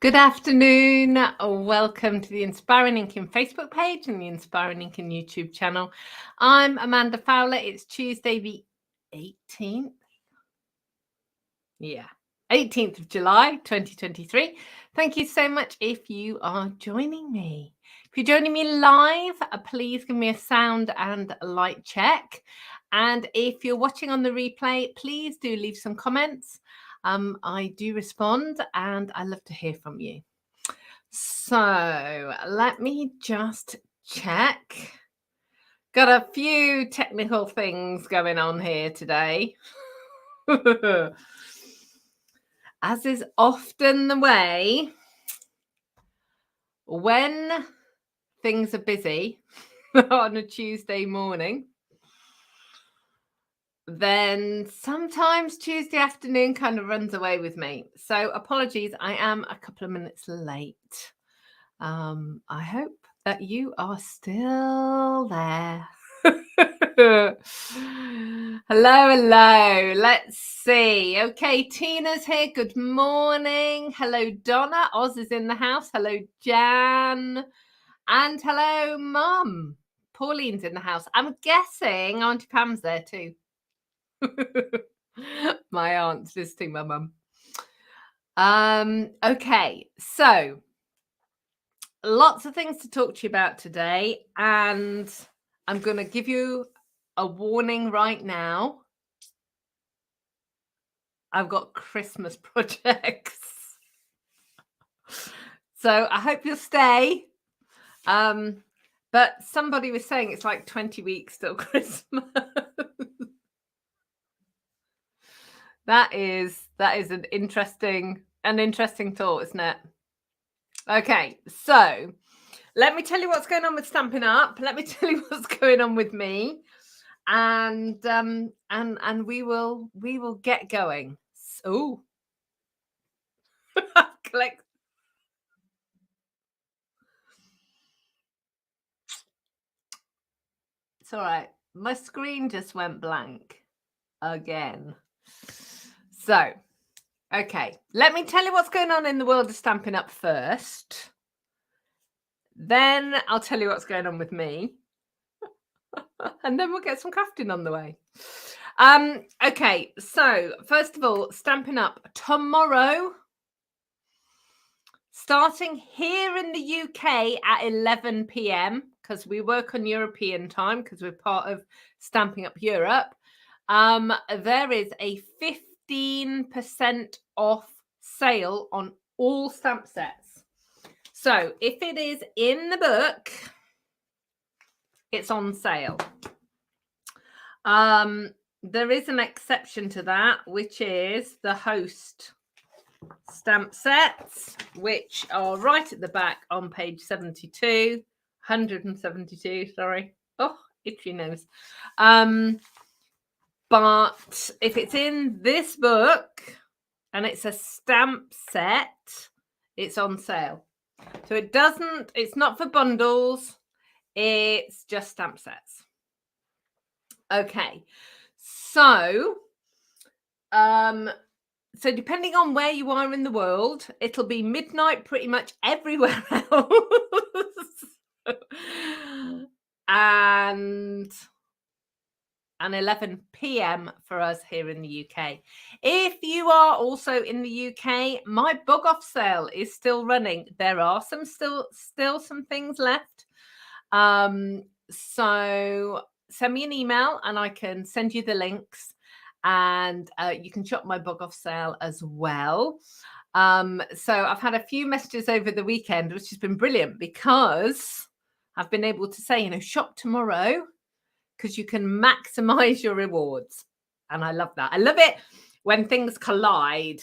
Good afternoon. Welcome to the Inspiring Inking Facebook page and the Inspiring Inking YouTube channel. I'm Amanda Fowler. It's Tuesday the 18th. 18th of July, 2023. Thank you so much if you are joining me. If you're joining me live, please give me a sound and light check. And if you're watching on the replay, please do leave some comments. I do respond and I love to hear from you. So let me just check. Got a few technical things going on here today. As is often the way, when things are busy on a Tuesday morning, then sometimes Tuesday afternoon kind of runs away with me. So apologies, I am a couple of minutes late. I hope that you are still there. Hello. Let's see. Okay, Tina's here. Good morning. Hello, Donna. Oz is in the house. Hello, Jan. And hello, Mum. Pauline's in the house. I'm guessing Auntie Pam's there too. My aunt's visiting my mum. Okay, so lots of things to talk to you about today, and I'm going to give you a warning right now. I've got Christmas projects. So I hope you'll stay. But somebody was saying it's like 20 weeks till Christmas. That is an interesting thought, isn't it? Okay, so let me tell you what's going on with Stampin' Up. Let me tell you what's going on with me, and we will get going. Oh, click. It's all right. My screen just went blank again. So, okay, let me tell you what's going on in the world of Stampin' Up first. Then I'll tell you what's going on with me. And then we'll get some crafting on the way. Okay, so first of all, Stampin' Up tomorrow, starting here in the UK at 11 p.m, because we work on European time because we're part of Stampin' Up Europe. There is a 15% off sale on all stamp sets. So if it is in the book, it's on sale. There is an exception to that, which is the host stamp sets, which are right at the back on page 172, sorry. Oh, itchy nose. But if it's in this book and it's a stamp set, it's on sale. So it's not for bundles, it's just stamp sets. Okay, so depending on where you are in the world, it'll be midnight pretty much everywhere else. and 11 p.m. for us here in the UK. If you are also in the UK, my bug off sale is still running. There are still some things left. So send me an email and I can send you the links, and you can shop my bug off sale as well. So I've had a few messages over the weekend, which has been brilliant because I've been able to say, shop tomorrow because you can maximize your rewards. And I love that. I love it when things collide.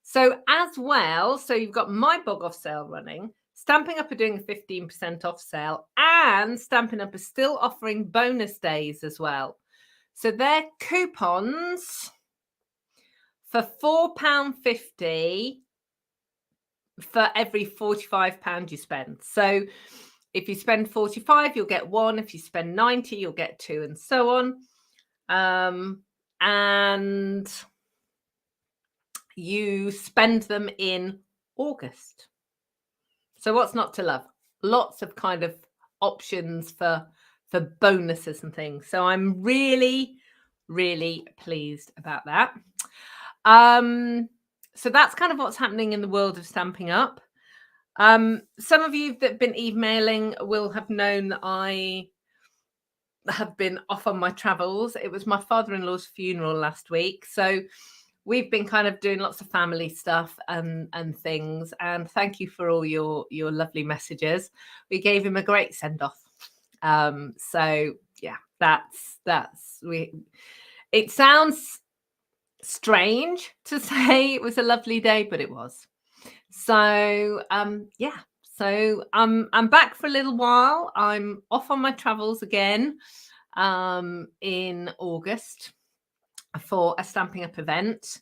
So as well, so you've got my bug off sale running. Stampin' Up are doing a 15% off sale, and Stampin' Up are still offering bonus days as well. So they're coupons for £4.50 for every £45 you spend. So if you spend 45, you'll get one. If you spend 90, you'll get two, and so on. And you spend them in August. So what's not to love? Lots of kind of options for bonuses and things. So I'm really, really pleased about that. So that's kind of what's happening in the world of Stampin' Up. Some of you that have been emailing will have known that I have been off on my travels. It was my father-in-law's funeral last week. So we've been kind of doing lots of family stuff and things. And thank you for all your lovely messages. We gave him a great send-off. So yeah, it sounds strange to say it was a lovely day, but it was. So yeah, so I'm back for a little while. I'm off on my travels again in August for a Stampin' Up event.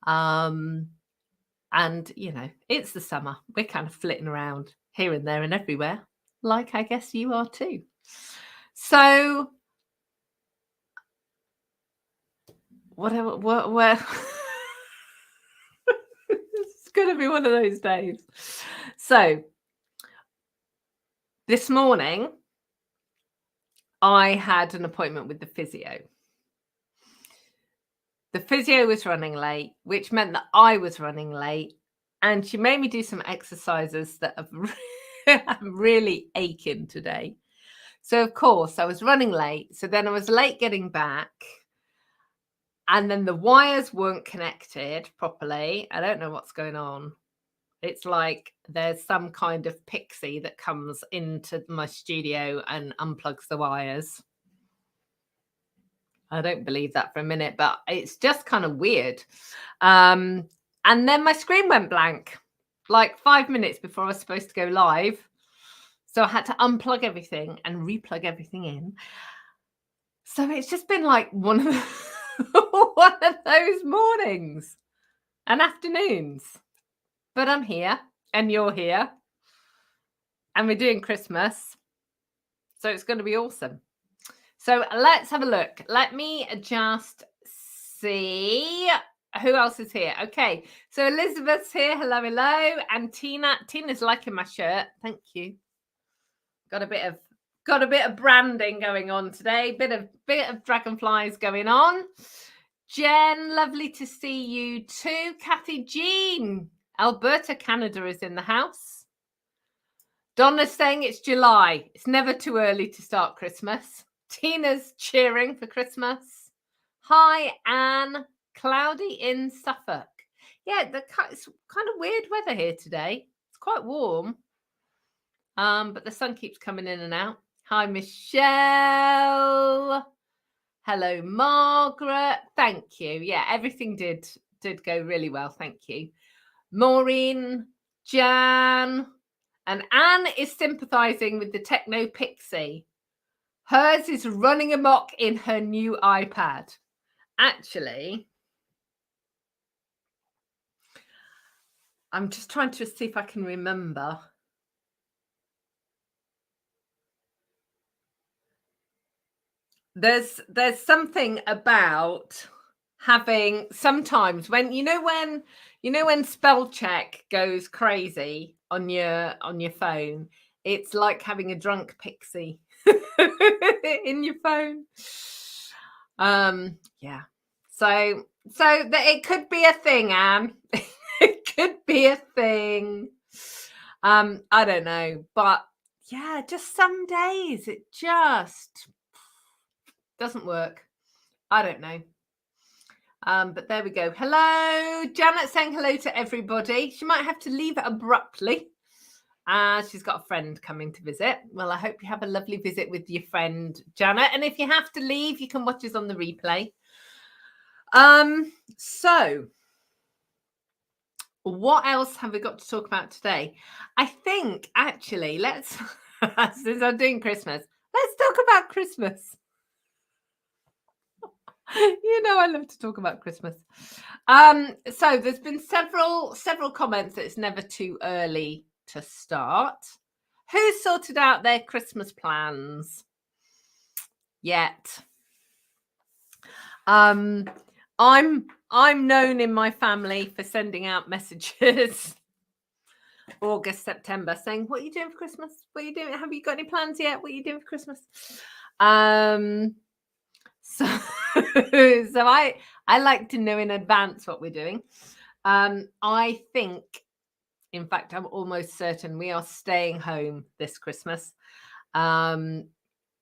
And you know, it's the summer. We're kind of flitting around here and there and everywhere, like I guess you are too. So whatever, where it's going to be one of those days. So this morning, I had an appointment with the physio. The physio was running late, which meant that I was running late. And she made me do some exercises that I'm really aching today. So, of course, I was running late. So then I was late getting back. And then the wires weren't connected properly. I don't know what's going on. It's like there's some kind of pixie that comes into my studio and unplugs the wires. I don't believe that for a minute, but it's just kind of weird. And then my screen went blank, like 5 minutes before I was supposed to go live. So I had to unplug everything and replug everything in. So it's just been like one of those mornings and afternoons. But I'm here and you're here. And we're doing Christmas. So it's going to be awesome. So let's have a look. Let me just see who else is here. Okay, so Elizabeth's here. Hello, hello. And Tina's liking my shirt. Thank you. Got a bit of branding going on today. Bit of dragonflies going on. Jen, lovely to see you too. Kathy Jean, Alberta, Canada is in the house. Donna's saying it's July. It's never too early to start Christmas. Tina's cheering for Christmas. Hi, Anne. Cloudy in Suffolk. Yeah, it's kind of weird weather here today. It's quite warm. But the sun keeps coming in and out. Hi, Michelle. Hello, Margaret. Thank you. Yeah, everything did go really well. Thank you. Maureen, Jan, and Anne is sympathizing with the Techno Pixie. Hers is running amok in her new iPad. Actually, I'm just trying to see if I can remember. There's something about having sometimes when spell check goes crazy on your phone, it's like having a drunk pixie in your phone. Yeah. So that it could be a thing, Anne. It could be a thing. I don't know, but yeah, just some days it just doesn't work. I don't know. But there we go. Hello, Janet saying hello to everybody. She might have to leave abruptly. She's got a friend coming to visit. Well, I hope you have a lovely visit with your friend, Janet. And if you have to leave, you can watch us on the replay. So what else have we got to talk about today? I think, actually, let's, since I'm doing Christmas, let's talk about Christmas. You know, I love to talk about Christmas. So there's been several comments that it's never too early to start. Who sorted out their Christmas plans yet? I'm known in my family for sending out messages August, September, saying, "What are you doing for Christmas? What are you doing? Have you got any plans yet? What are you doing for Christmas?" So, so I like to know in advance what we're doing. I think, in fact, I'm almost certain we are staying home this Christmas.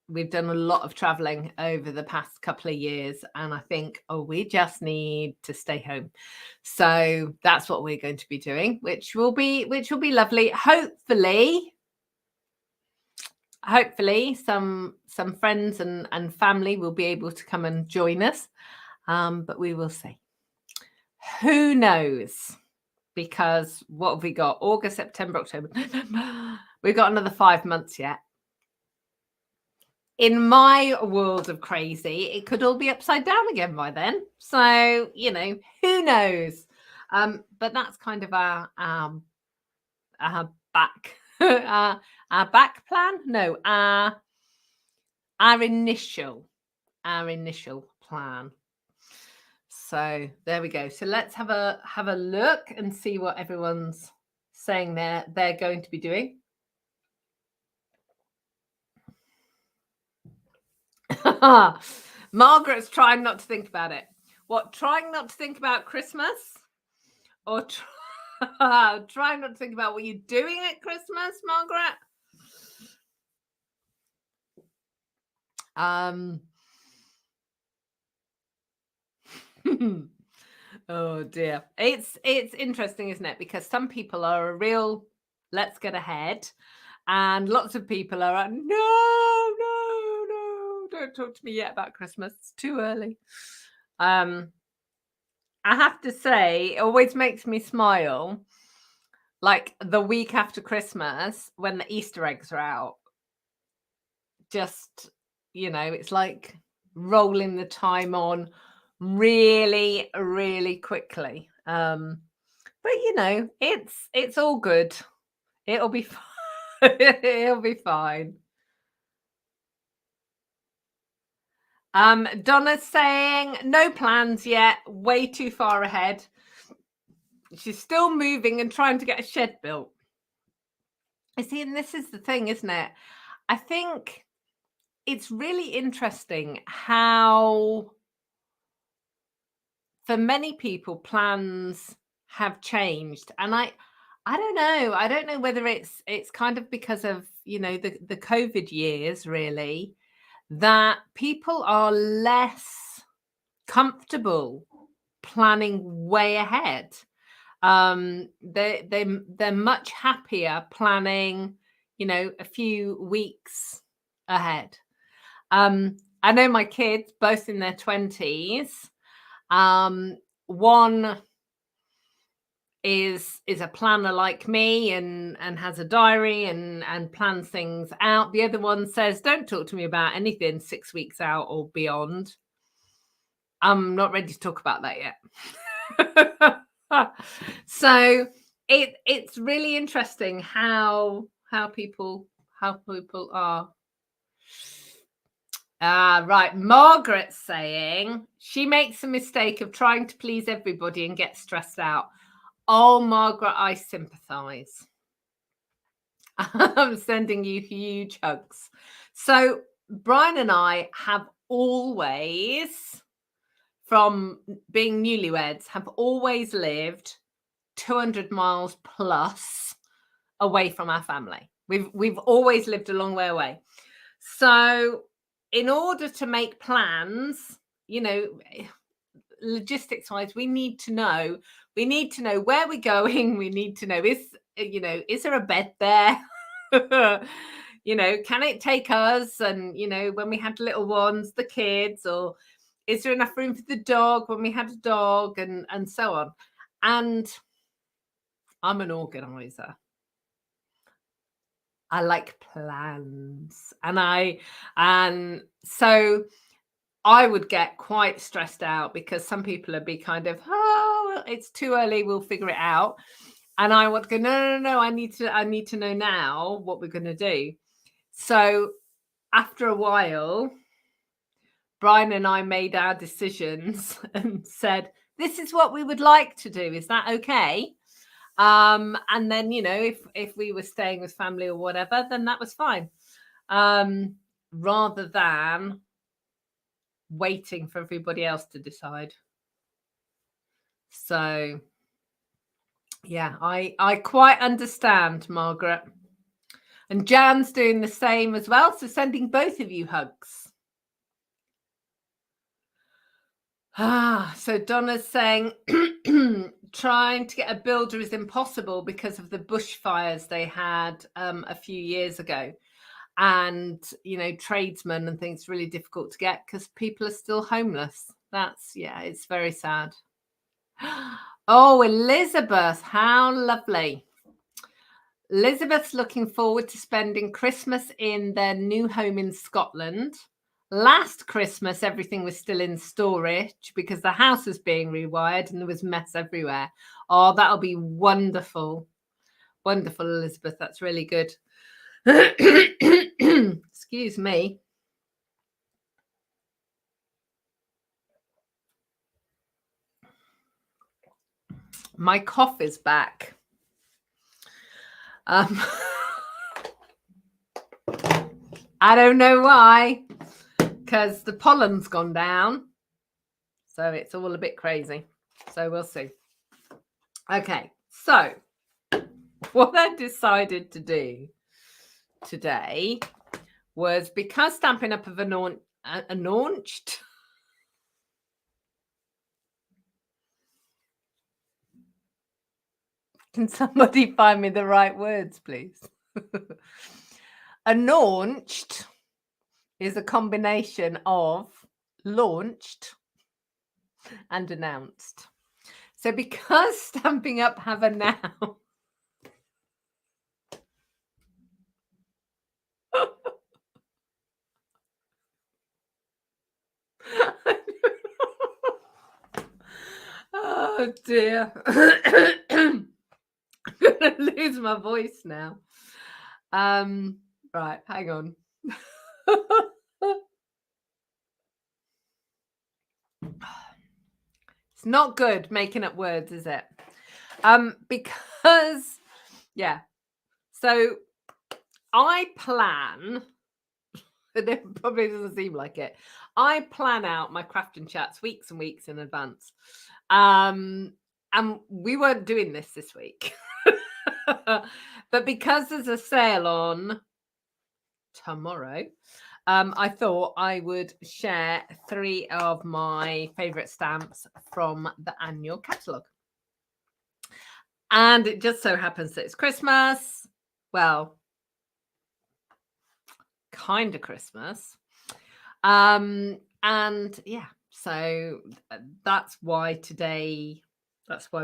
We've done a lot of traveling over the past couple of years, and I think, we just need to stay home. So that's what we're going to be doing, which will be lovely. Hopefully some friends and family will be able to come and join us. But we will see. Who knows? Because what have we got? August, September, October, November. We've got another 5 months yet. In my world of crazy, it could all be upside down again by then. So, who knows? But that's kind of our back our back plan. No, our initial plan. So there we go. So let's have a look and see what everyone's saying they're going to be doing. Margaret's trying not to think about it. What, trying not to think about Christmas? Or trying not to think about what you're doing at Christmas, Margaret? Oh dear. It's interesting, isn't it? Because some people are a real let's get ahead, and lots of people are no, don't talk to me yet about Christmas. It's too early. I have to say, it always makes me smile, like the week after Christmas when the Easter eggs are out. Just, it's like rolling the time on really, really quickly. But it's all good. It'll be fine. It'll be fine. Donna's saying no plans yet, way too far ahead. She's still moving and trying to get a shed built. You see, and this is the thing, isn't it? I think it's really interesting how, for many people, plans have changed. And I don't know. I don't know whether it's kind of because of, the COVID years, really, that people are less comfortable planning way ahead. They're much happier planning, a few weeks ahead. I know my kids, both in their 20s. One is a planner like me and has a diary and plans things out. The other one says, don't talk to me about anything 6 weeks out or beyond. I'm not ready to talk about that yet. So it's really interesting how people are. Right. Margaret's saying she makes a mistake of trying to please everybody and get stressed out. Oh, Margaret, I sympathize. I'm sending you huge hugs. So Brian and I have always, from being newlyweds, have always lived 200 miles plus away from our family. We've always lived a long way away. So in order to make plans, logistics wise, we need to know where we're going. We need to know, is there a bed there? Can it take us? And, when we had little ones, the kids, or is there enough room for the dog when we had a dog, and so on. And I'm an organizer. I like plans, and so I would get quite stressed out because some people would be kind of, it's too early, we'll figure it out. And I want to go, no, I need to know now what we're going to do. So after a while, Brian and I made our decisions and said, this is what we would like to do. Is that okay? And then, you know, if we were staying with family or whatever, then that was fine. Rather than waiting for everybody else to decide. So yeah, I quite understand, Margaret. And Jan's doing the same as well. So sending both of you hugs. So Donna's saying trying to get a builder is impossible because of the bushfires they had a few years ago. And, you know, tradesmen and things really difficult to get because people are still homeless. Yeah, it's very sad. Oh, Elizabeth, how lovely. Elizabeth's looking forward to spending Christmas in their new home in Scotland. Last Christmas, everything was still in storage because the house was being rewired and there was mess everywhere. Oh, that'll be wonderful. Wonderful, Elizabeth. That's really good. Excuse me. My cough is back. I don't know why, because the pollen's gone down. So it's all a bit crazy. So we'll see. Okay, so what I decided to do today was, because Stampin' Up have announced. Can somebody find me the right words, please? Announced is a combination of launched and announced. So because Stampin' Up have announced. Oh dear. I'm gonna lose my voice now. Right, hang on. It's not good making up words, is it? Because yeah. So I plan, and it probably doesn't seem like it. I plan out my craft and chats weeks and weeks in advance. And we weren't doing this week. But because there's a sale on tomorrow, I thought I would share 3 of my favorite stamps from the annual catalogue. And it just so happens that it's Christmas. Well, kind of Christmas. And yeah, so that's why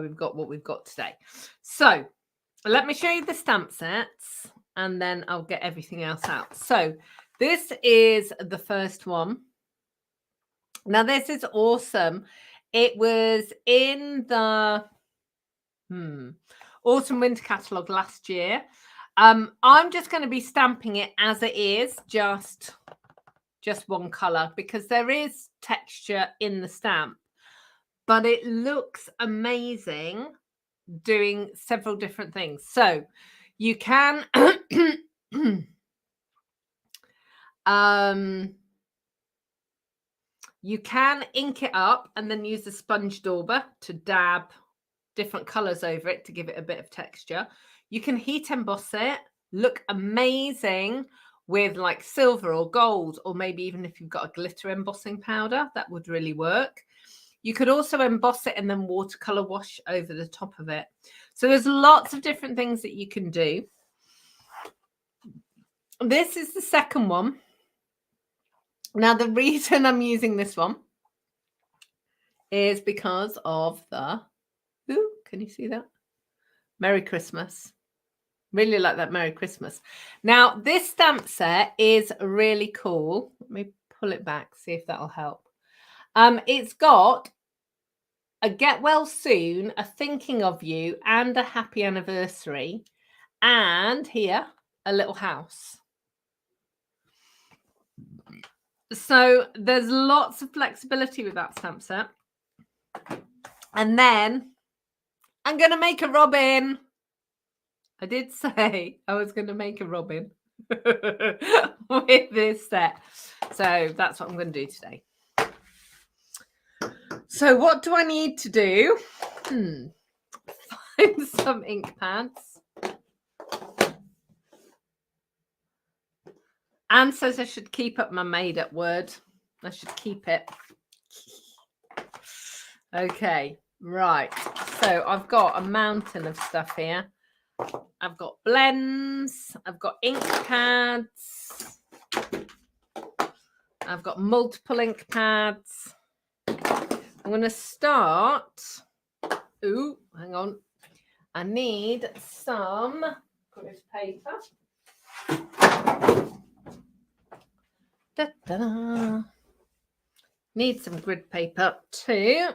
we've got what we've got today. So let me show you the stamp sets and then I'll get everything else out. So this is the first one. Now this is awesome. It was in the autumn winter catalogue last year. I'm just going to be stamping it as it is, just one color, because there is texture in the stamp, but it looks amazing doing several different things. So you can you can ink it up and then use the sponge dauber to dab different colors over it to give it a bit of texture. You can heat emboss it, look amazing with like silver or gold, or maybe even if you've got a glitter embossing powder, that would really work. You could also emboss it and then watercolor wash over the top of it. So there's lots of different things that you can do. This is the second one. Now, the reason I'm using this one is because of the, ooh, can you see that? Merry Christmas. Really like that Merry Christmas. Now, this stamp set is really cool. Let me pull it back, see if that'll help. It's got a get well soon, a thinking of you, and a happy anniversary. And here, a little house. So there's lots of flexibility with that stamp set. And then I'm going to make a robin. I did say I was going to make a robin with this set. So that's what I'm going to do today. So what do I need to do? Find some ink pads. Anne says I should keep up my made-up word. I should keep it. Okay, right. So I've got a mountain of stuff here. I've got blends. I've got ink pads. I've got multiple ink pads. I'm going to start. Ooh, hang on. I need some grid paper. Da-da-da. Need some grid paper too.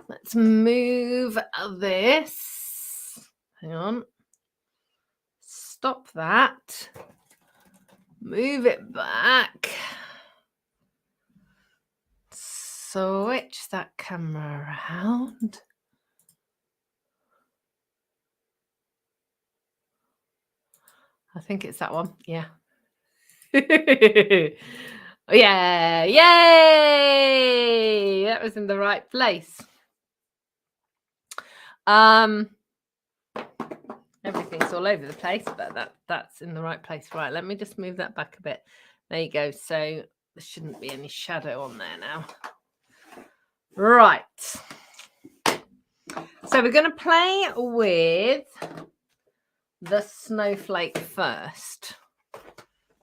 Let's move this. Hang on. Stop that. Move it back. Switch that camera around. I think it's that one. Yeah. Yeah. Yay! That was in the right place. Everything's all over the place, but that's in the right place. Right, let me just move that back a bit. There you go. So there shouldn't be any shadow on there now. Right. So we're going to play with the snowflake first.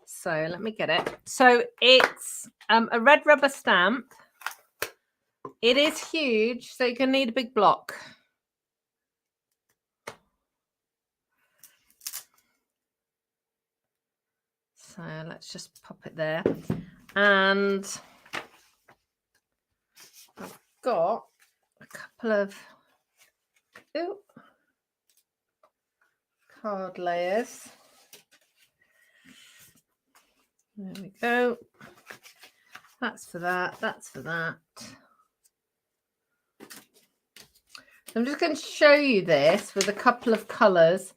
So let me get it. So it's a red rubber stamp. It is huge, so you're going to need a big block. So let's just pop it there. And I've got a couple of card layers. There we go. That's for that. That's for that. I'm just going to show you this with a couple of colours,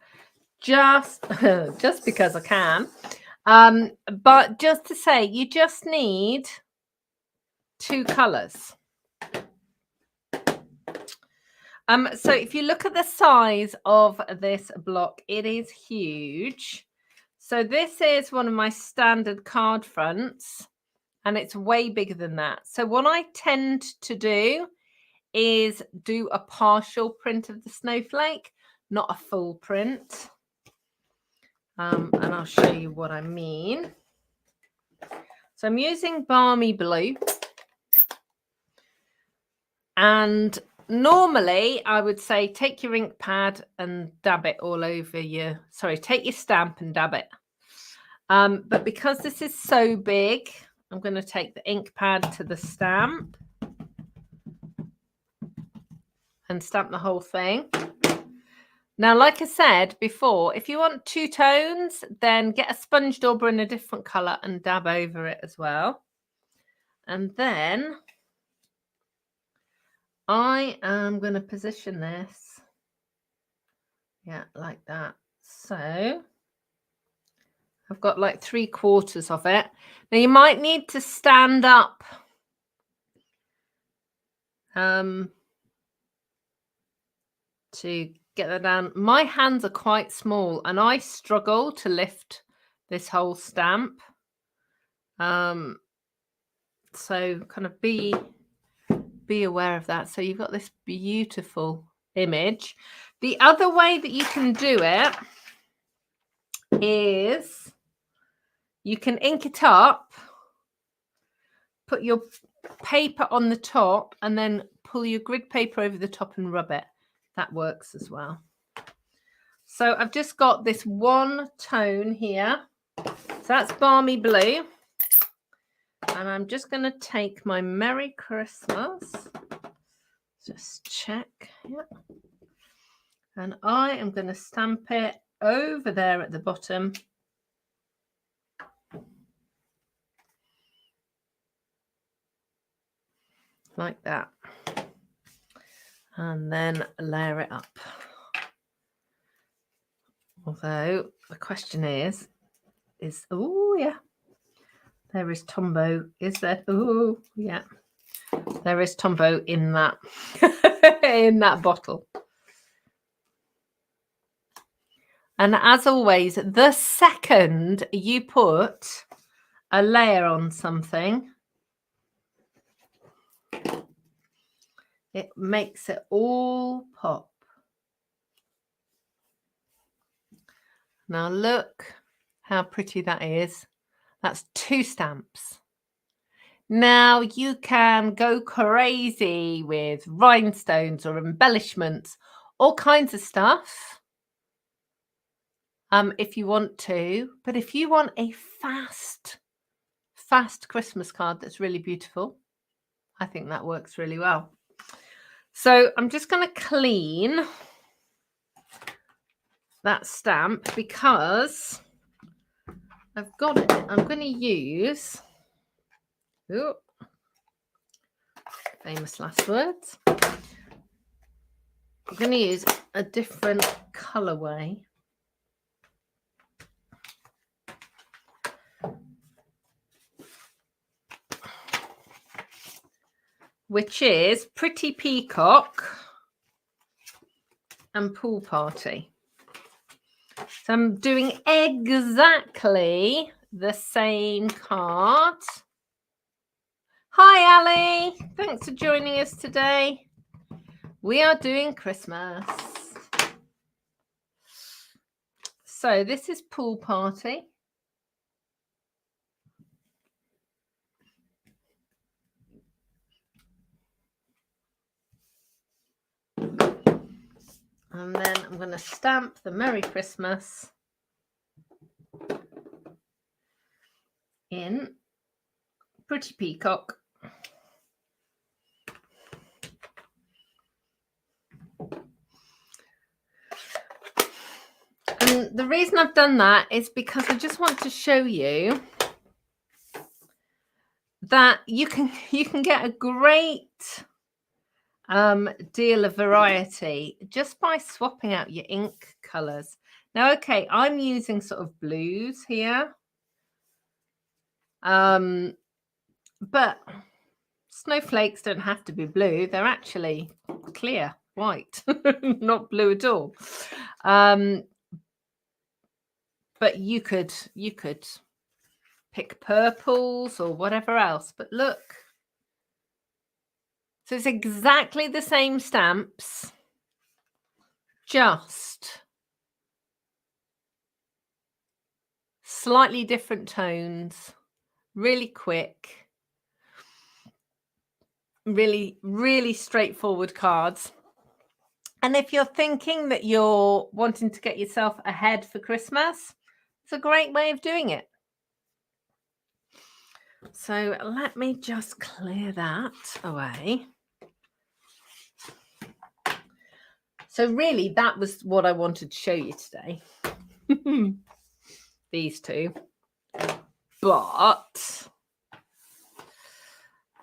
just because I can. But just to say, you just need 2 colours. So if you look at the size of this block, it is huge. So this is one of my standard card fronts, and it's way bigger than that. So what I tend to do is do a partial print of the snowflake, not a full print. And I'll show you what I mean. So I'm using Balmy Blue. And normally I would say take your ink pad and dab it all over take your stamp and dab it. But because this is so big, I'm going to take the ink pad to the stamp and stamp the whole thing. Now, like I said before, if you want 2 tones, then get a sponge dauber in a different colour and dab over it as well. And then I am going to position this, like that. So I've got like 3/4 of it. Now you might need to stand up to get that down. My hands are quite small and I struggle to lift this whole stamp. So kind of be aware of that. So you've got this beautiful image. The other way that you can do it is you can ink it up, put your paper on the top, and then pull your grid paper over the top and rub it. That works as well. So I've just got this one tone here. So that's Balmy Blue. And I'm just going to take my Merry Christmas. Just check. Yeah. And I am going to stamp it over there at the bottom. Like that. and then layer it up. Although the question is, oh yeah, there is Tombow. Is there? Oh yeah, there is Tombow in that in that bottle. And as always, the second you put a layer on something, it makes it all pop. Now look how pretty that is. That's 2 stamps. Now you can go crazy with rhinestones or embellishments, all kinds of stuff, if you want to. But if you want a fast Christmas card that's really beautiful, I think that works really well. So I'm just going to clean that stamp because I've got it. I'm going to use, famous last words. I'm going to use a different colorway. Which is Pretty Peacock and Pool Party. So I'm doing exactly the same card. Hi, Ali. Thanks for joining us today. We are doing Christmas. So this is Pool Party. And then I'm going to stamp the Merry Christmas in Pretty Peacock. And the reason I've done that is because I just want to show you that you can get a great deal of variety just by swapping out your ink colors. Now, okay, I'm using sort of blues here, but snowflakes don't have to be blue. They're actually clear white, not blue at all. But you could pick purples or whatever else. But look. So it's exactly the same stamps, just slightly different tones, really quick, really, really straightforward cards. And if you're thinking that you're wanting to get yourself ahead for Christmas, it's a great way of doing it. So let me just clear that away. So really, that was what I wanted to show you today. These two. But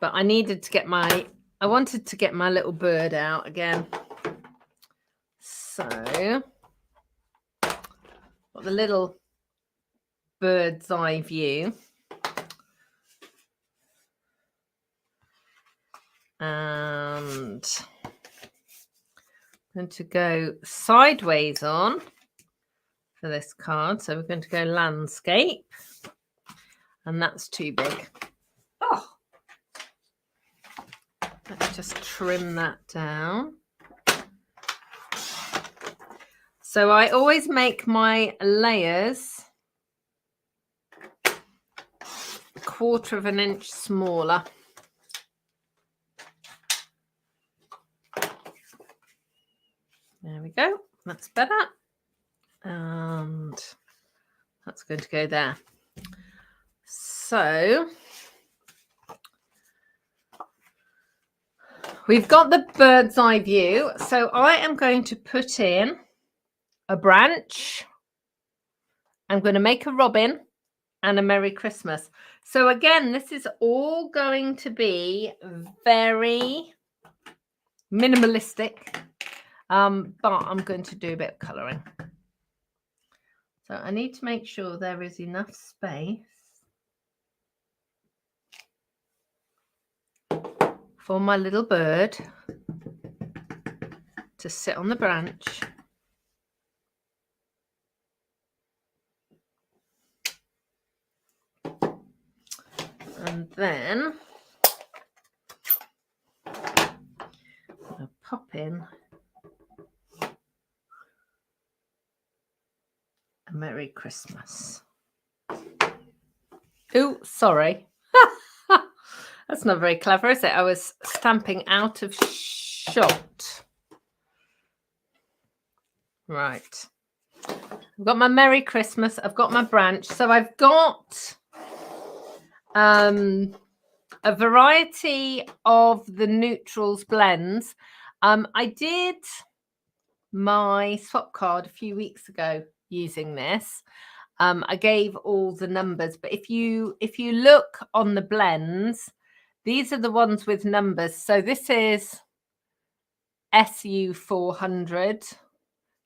I needed to get I wanted to get my little bird out again. So, got the little bird's eye view. And I'm going to go sideways on for this card. So we're going to go landscape. And that's too big. Oh! Let's just trim that down. So I always make my layers 1/4 of an inch smaller. There we go. That's better. And that's going to go there. So we've got the bird's eye view. So I am going to put in a branch. I'm going to make a robin and a Merry Christmas. So again, this is all going to be very, minimalistic, but I'm going to do a bit of colouring. So I need to make sure there is enough space for my little bird to sit on the branch. And then I'll pop in a Merry Christmas. Oh, sorry. That's not very clever, is it? I was stamping out of shot. Right. I've got my Merry Christmas. I've got my branch. So I've got a variety of the neutrals blends. I did my swap card a few weeks ago using this. I gave all the numbers, but if you look on the blends, these are the ones with numbers. So this is SU 400,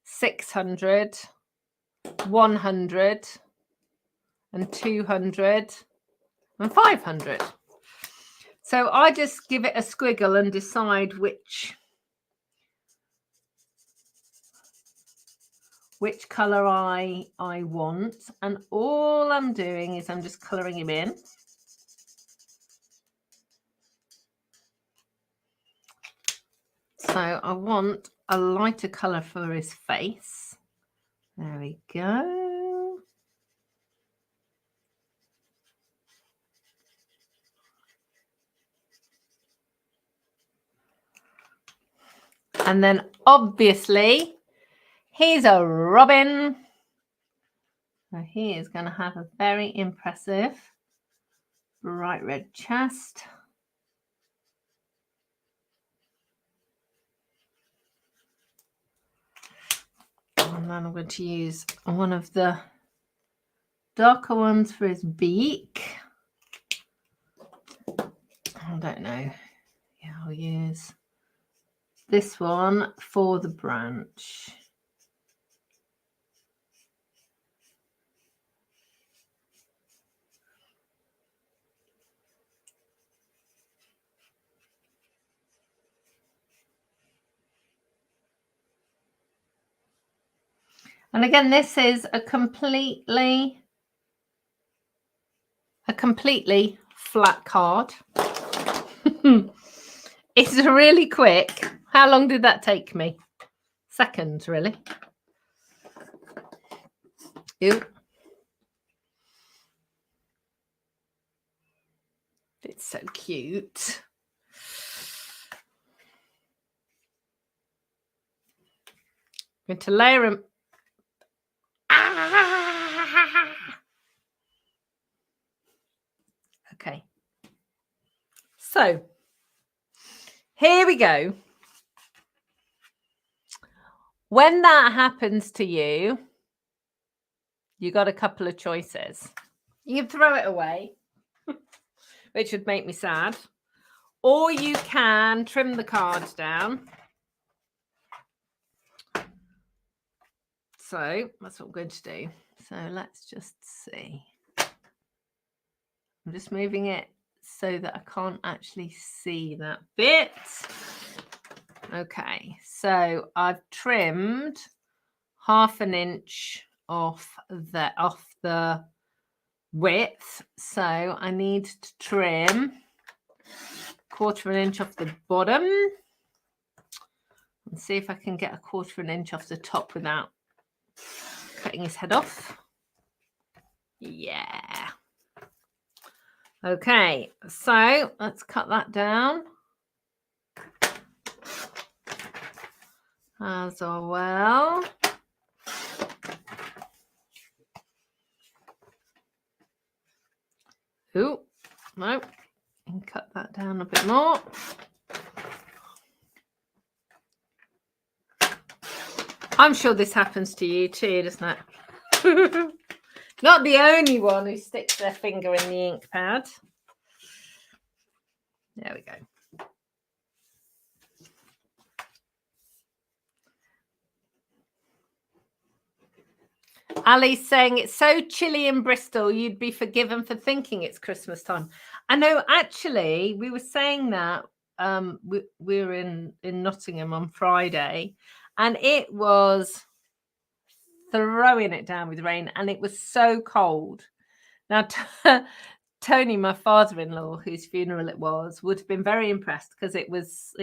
600, 100, and 200, and 500. So I just give it a squiggle and decide which colour I want. And all I'm doing is I'm just colouring him in. So I want a lighter colour for his face. There we go. And then obviously he's a robin. So he is going to have a very impressive bright red chest. And then I'm going to use one of the darker ones for his beak. I don't know. Yeah, I'll use this one for the branch. And again, this is a completely flat card. It's really quick. How long did that take me? Seconds, really. Ew. It's so cute. I'm going to layer him. Okay. So here we go. When that happens to you, you got a couple of choices. You can throw it away, which would make me sad, or you can trim the cards down. So that's what I'm going to do. So let's just see. I'm just moving it so that I can't actually see that bit. Okay, so I've trimmed 1/2 inch off the width. So I need to trim 1/4 inch off the bottom and see if I can get 1/4 inch off the top without cutting his head off. Yeah. Okay, so let's cut that down as well. Ooh, no, and cut that down a bit more. I'm sure this happens to you too, doesn't it? Not the only one who sticks their finger in the ink pad. There we go. Ali's saying it's so chilly in Bristol, you'd be forgiven for thinking it's Christmas time. I know, actually, we were saying that we were in Nottingham on Friday, and it was throwing it down with rain, and it was so cold. Now, Tony, my father-in-law, whose funeral it was, would have been very impressed because it was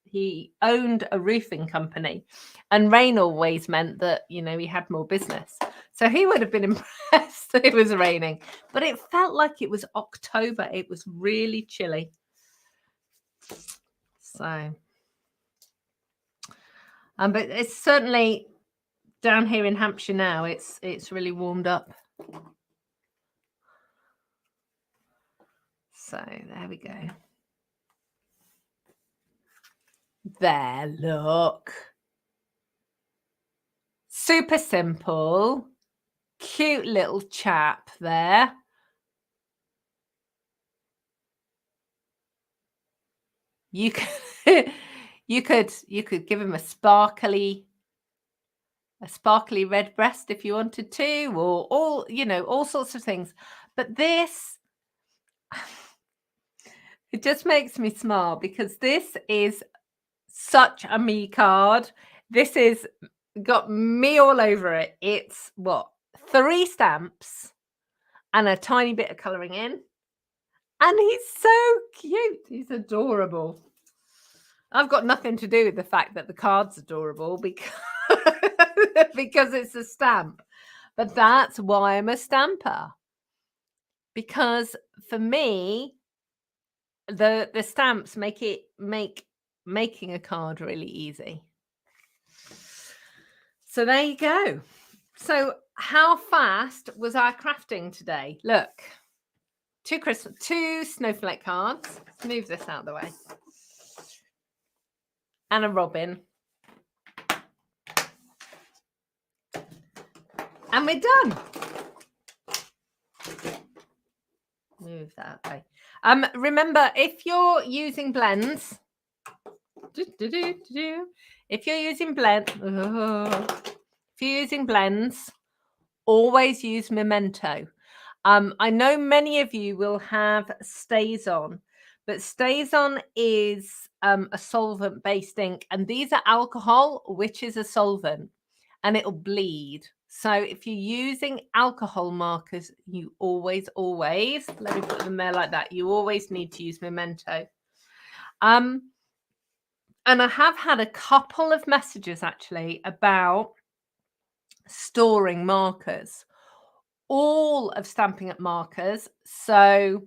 he owned a roofing company, and rain always meant that he had more business. So he would have been impressed that it was raining, but it felt like it was October. It was really chilly. So, but it's certainly down here in Hampshire now. It's really warmed up. So there we go. There, look. Super simple, cute little chap there. You could you could give him a sparkly red breast if you wanted to, or all sorts of things. But this, it just makes me smile because this is such a me card. This is got me all over it. It's 3 stamps and a tiny bit of colouring in. And he's so cute. He's adorable. I've got nothing to do with the fact that the card's adorable because it's a stamp. But that's why I'm a stamper. Because for me, the stamps make making a card really easy. So there you go. So how fast was our crafting today? Look, 2 snowflake cards. Let's move this out of the way. And a robin. And we're done. Move that way. Remember, if you're using blends, if you're using blends, always use Memento. I know many of you will have StazOn, but StazOn is a solvent-based ink, and these are alcohol, which is a solvent, and it'll bleed. So if you're using alcohol markers, you always, let me put them there like that, you always need to use Memento. And I have had a couple of messages actually about storing markers. All of Stampin' Up markers, so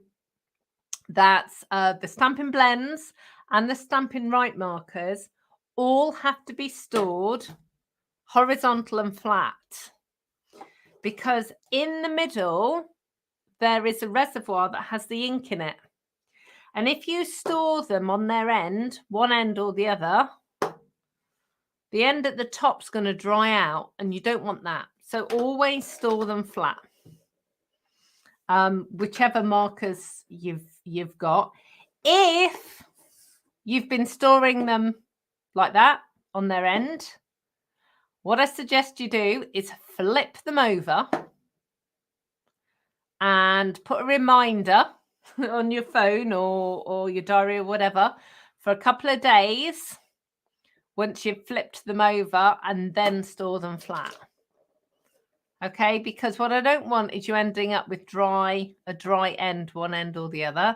that's the Stampin' Blends and the Stampin' Right markers, all have to be stored horizontal and flat, because in the middle there is a reservoir that has the ink in it, and if you store them on their end, one end or the other, the end at the top's going to dry out, and you don't want that. So always store them flat. Whichever markers you've got. If you've been storing them like that on their end, what I suggest you do is flip them over and put a reminder on your phone or your diary or whatever for a couple of days once you've flipped them over, and then store them flat. Okay, because what I don't want is you ending up with a dry end, one end or the other.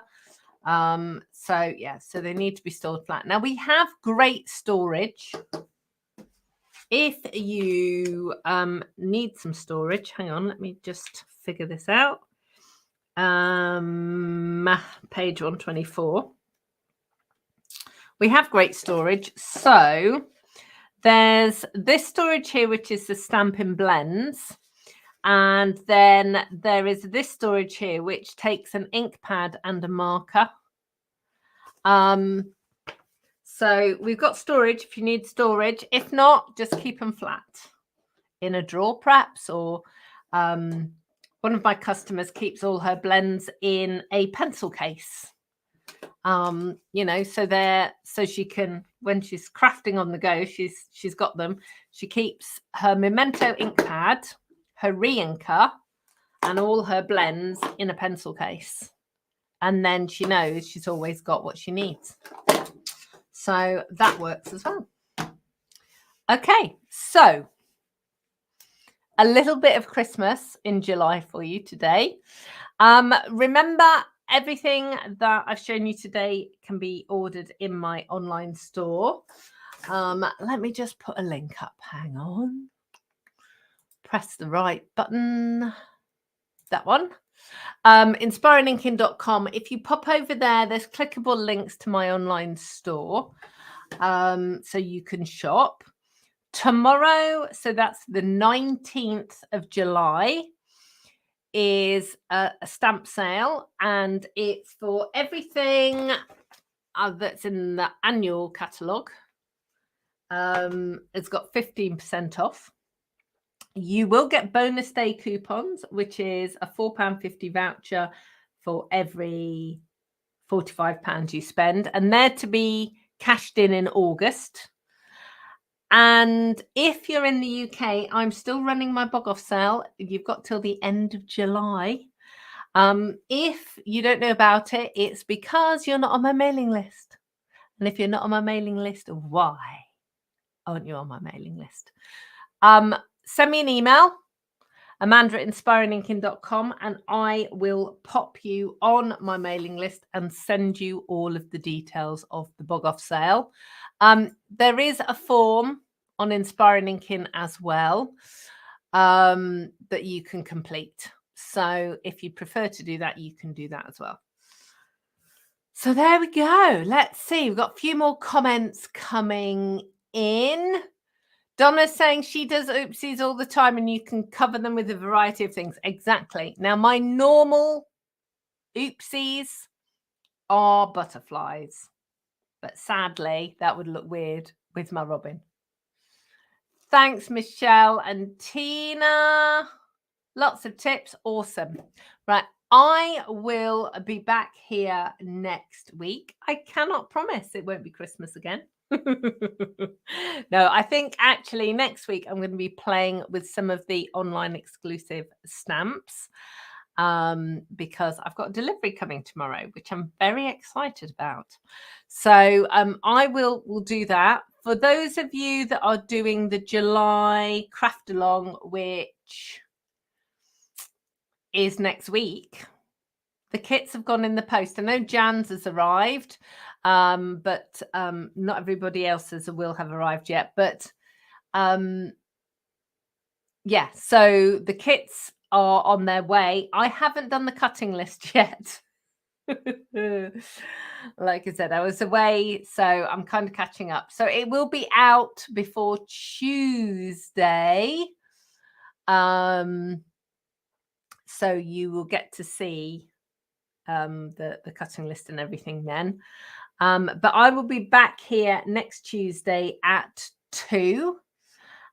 So they need to be stored flat. Now we have great storage. If you need some storage, hang on, let me just figure this out. Page 124. We have great storage. So there's this storage here, which is the Stampin' Blends. And then there is this storage here, which takes an ink pad and a marker. So we've got storage if you need storage. If not, just keep them flat in a drawer perhaps, or one of my customers keeps all her blends in a pencil case. So she can, when she's crafting on the go, she's got them. She keeps her Memento ink pad her re-inker and all her blends in a pencil case. And then she knows she's always got what she needs. So that works as well. Okay, so a little bit of Christmas in July for you today. Remember, everything that I've shown you today can be ordered in my online store. Let me just put a link up. Hang on. Press the right button. That one. Inspiringinking.com. If you pop over there, there's clickable links to my online store. So you can shop. Tomorrow, so that's the 19th of July, is a stamp sale, and it's for everything that's in the annual catalogue. It's got 15% off. You will get bonus day coupons, which is a £4.50 voucher for every £45 you spend, and they're to be cashed in August. And if you're in the UK, I'm still running my bog off sale. You've got till the end of July. If you don't know about it, it's because you're not on my mailing list. And if you're not on my mailing list, why aren't you on my mailing list? Send me an email, amanda@inspiringinking.com, and I will pop you on my mailing list and send you all of the details of the bog off sale. There is a form on Inspiring Inking as well that you can complete. So if you prefer to do that, you can do that as well. So there we go. Let's see. We've got a few more comments coming in. Donna's saying she does oopsies all the time and you can cover them with a variety of things. Exactly. Now, my normal oopsies are butterflies, but sadly, that would look weird with my robin. Thanks, Michelle and Tina. Lots of tips. Awesome. Right. I will be back here next week. I cannot promise it won't be Christmas again. No, I think actually next week I'm going to be playing with some of the online exclusive stamps because I've got a delivery coming tomorrow, which I'm very excited about. So I will do that. For those of you that are doing the July craft along, which is next week, the kits have gone in the post. I know Jan's has arrived, but not everybody else's will have arrived yet. But yeah, so the kits are on their way. I haven't done the cutting list yet. Like I said, I was away, so I'm kind of catching up. So it will be out before Tuesday. So you will get to see the cutting list and everything then. But I will be back here next Tuesday at 2.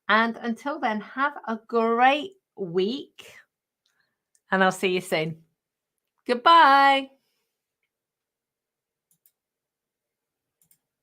And until then, have a great week. And I'll see you soon. Goodbye.